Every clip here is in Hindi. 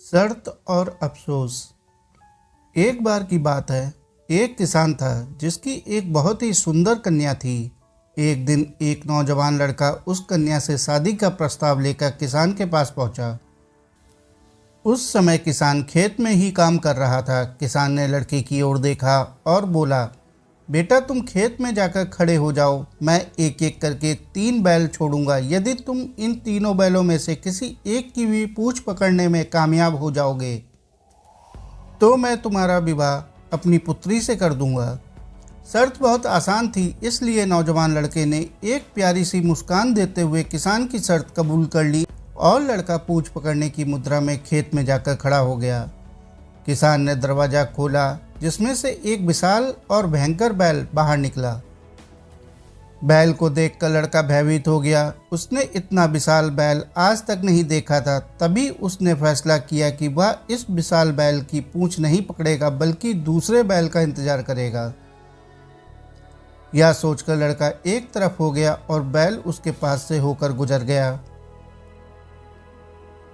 शर्त और अफसोस। एक बार की बात है, एक किसान था जिसकी एक बहुत ही सुंदर कन्या थी। एक दिन एक नौजवान लड़का उस कन्या से शादी का प्रस्ताव लेकर किसान के पास पहुंचा। उस समय किसान खेत में ही काम कर रहा था। किसान ने लड़के की ओर देखा और बोला, बेटा तुम खेत में जाकर खड़े हो जाओ, मैं एक एक करके 3 बैल छोड़ूंगा। यदि तुम इन तीनों बैलों में से किसी एक की भी पूंछ पकड़ने में कामयाब हो जाओगे तो मैं तुम्हारा विवाह अपनी पुत्री से कर दूंगा। शर्त बहुत आसान थी, इसलिए नौजवान लड़के ने एक प्यारी सी मुस्कान देते हुए किसान की शर्त कबूल कर ली और लड़का पूंछ पकड़ने की मुद्रा में खेत में जाकर खड़ा हो गया। किसान ने दरवाज़ा खोला, जिसमें से एक विशाल और भयंकर बैल बाहर निकला। बैल को देखकर लड़का भयभीत हो गया। उसने इतना विशाल बैल आज तक नहीं देखा था। तभी उसने फैसला किया कि वह इस विशाल बैल की पूंछ नहीं पकड़ेगा, बल्कि दूसरे बैल का इंतजार करेगा। यह सोचकर लड़का एक तरफ हो गया और बैल उसके पास से होकर गुजर गया।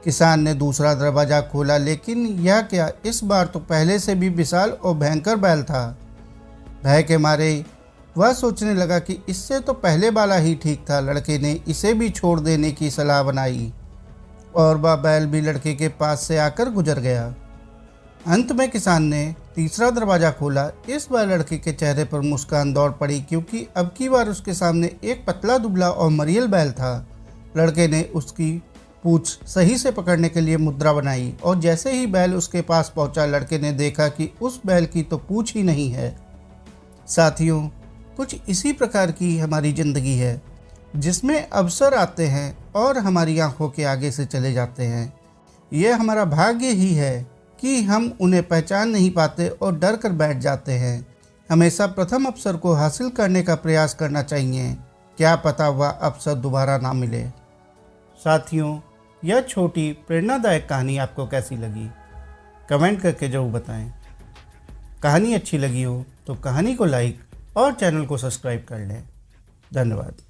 किसान ने दूसरा दरवाज़ा खोला, लेकिन यह क्या, इस बार तो पहले से भी विशाल और भयंकर बैल था। भय के मारे वह सोचने लगा कि इससे तो पहले वाला ही ठीक था। लड़के ने इसे भी छोड़ देने की सलाह बनाई और वह बैल भी लड़के के पास से आकर गुजर गया। अंत में किसान ने तीसरा दरवाज़ा खोला। इस बार लड़के के चेहरे पर मुस्कान दौड़ पड़ी, क्योंकि अब की बार उसके सामने एक पतला दुबला और मरियल बैल था। लड़के ने उसकी पूंछ सही से पकड़ने के लिए मुद्रा बनाई और जैसे ही बैल उसके पास पहुंचा, लड़के ने देखा कि उस बैल की तो पूंछ ही नहीं है। साथियों, कुछ इसी प्रकार की हमारी ज़िंदगी है, जिसमें अवसर आते हैं और हमारी आंखों के आगे से चले जाते हैं। यह हमारा भाग्य ही है कि हम उन्हें पहचान नहीं पाते और डर कर बैठ जाते हैं। हमेशा प्रथम अवसर को हासिल करने का प्रयास करना चाहिए, क्या पता वह अवसर दोबारा ना मिले। साथियों, यह छोटी प्रेरणादायक कहानी आपको कैसी लगी, कमेंट करके जरूर बताएं। कहानी अच्छी लगी हो तो कहानी को लाइक और चैनल को सब्सक्राइब कर लें। धन्यवाद।